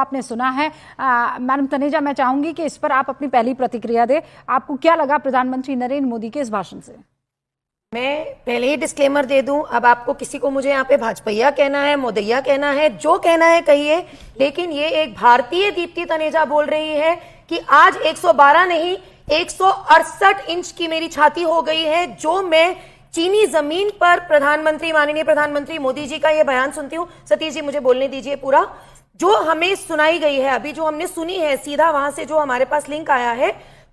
आपने सुना है। मैडम तनेजा, मैं चाहूंगी कि इस पर आप अपनी पहली प्रतिक्रिया दें। आपको क्या लगा प्रधानमंत्री नरेंद्र मोदी के इस भाषण से? मैं पहले ही डिस्क्लेमर दे दूं, अब आपको किसी को मुझे यहाँ पे भाजपैया कहना है, मोदैया कहना है, जो कहना है कहिए, लेकिन ये एक भारतीय दीप्ति तनेजा बोल रही है कि आज 112 नहीं 168 इंच की मेरी छाती हो गई है, जो मैं चीनी जमीन पर प्रधानमंत्री, माननीय प्रधानमंत्री मोदी जी का ये बयान सुनती हूँ। सतीश जी मुझे बोलने दीजिए पूरा। जो हमें सुनाई गई है अभी, जो हमने सुनी है, सीधा वहां से जो हमारे पास लिंक आया है,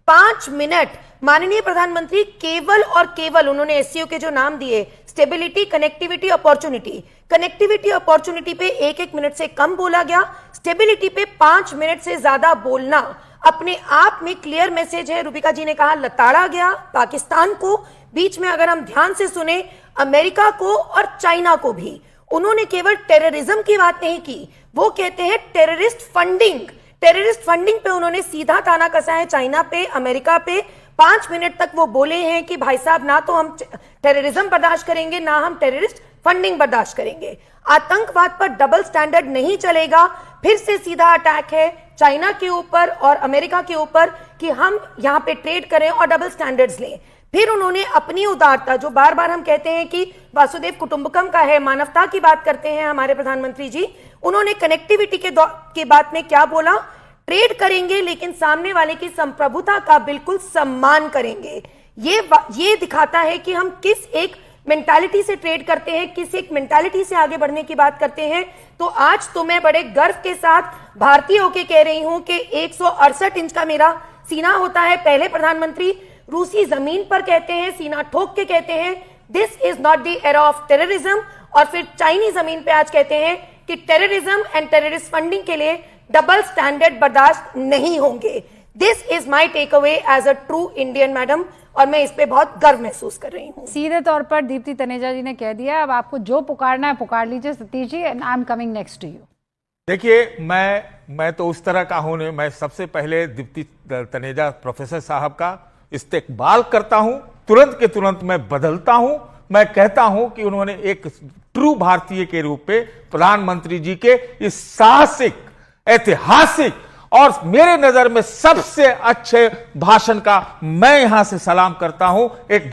5 मिनट माननीय प्रधानमंत्री केवल और केवल उन्होंने एससीओ के जो नाम दिए, stability, connectivity, opportunity, connectivity opportunity पे 1-1 मिनट से कम बोला गया, स्टेबिलिटी पे 5 मिनट से ज्यादा बोलना अपने आप में क्लियर मैसेज है। रूबिका जी ने कहा लताड़ा गया पाकिस्तान को, बीच में अगर हम ध्यान से सुने अमेरिका को और चाइना को भी। उन्होंने केवल टेररिज्म की बात नहीं की, वो कहते हैं टेररिस्ट फंडिंग पे उन्होंने सीधा ताना कसा है चाइना पे, अमेरिका पे। 5 मिनट तक वो बोले हैं कि भाई साहब ना तो हम टेररिज्म बर्दाश्त करेंगे, ना हम टेररिस्ट फंडिंग बर्दाश्त करेंगे, आतंकवाद पर डबल स्टैंडर्ड नहीं चलेगा। फिर से सीधा अटैक है चाइना के ऊपर और अमेरिका के ऊपर कि हम यहां पे ट्रेड करें और डबल स्टैंडर्ड्स लें। फिर उन्होंने अपनी उदारता, जो बार बार हम कहते हैं कि वासुदेव कुटुंबकम का है, मानवता की बात करते हैं हमारे प्रधानमंत्री जी, उन्होंने कनेक्टिविटी के बात में क्या बोला, ट्रेड करेंगे लेकिन सामने वाले की संप्रभुता का बिल्कुल सम्मान करेंगे। ये दिखाता है कि हम किस एक मेंटालिटी से ट्रेड करते हैं, किस एक मेंटालिटी से आगे बढ़ने की बात करते हैं। तो आज तो मैं बड़े गर्व के साथ भारतीय होके कह रही हूं कि 168 इंच का मेरा सीना होता है। पहले प्रधानमंत्री रूसी जमीन पर कहते हैं, सीना ठोक के कहते हैं this is not the era of terrorism, और फिर चाइनीज जमीन पे आज कहते हैं कि टेररिज्म एंड टेररिस्ट फंडिंग के लिए डबल स्टैंडर्ड बर्दाश्त नहीं होंगे। This is my take away as a true Indian madam, और मैं इस पे बहुत गर्व महसूस कर रही हूँ। सीधे तौर पर दीप्ति तनेजा जी ने कह दिया, अब आपको जो पुकारना है पुकार लीजिए Satish ji, and I am coming next to you. देखिए, मैं तो उस तरह का हूं, मैं सबसे पहले दीप्ति तनेजा प्रोफेसर साहब का इस्तेकबाल करता हूं, तुरंत के तुरंत मैं बदलता हूं। मैं कहता हूं कि उन्होंने एक ट्रू भारतीय के रूप में प्रधानमंत्री जी के इस साहसिक, ऐतिहासिक और मेरे नजर में सबसे अच्छे भाषण का मैं यहां से सलाम करता हूं। एक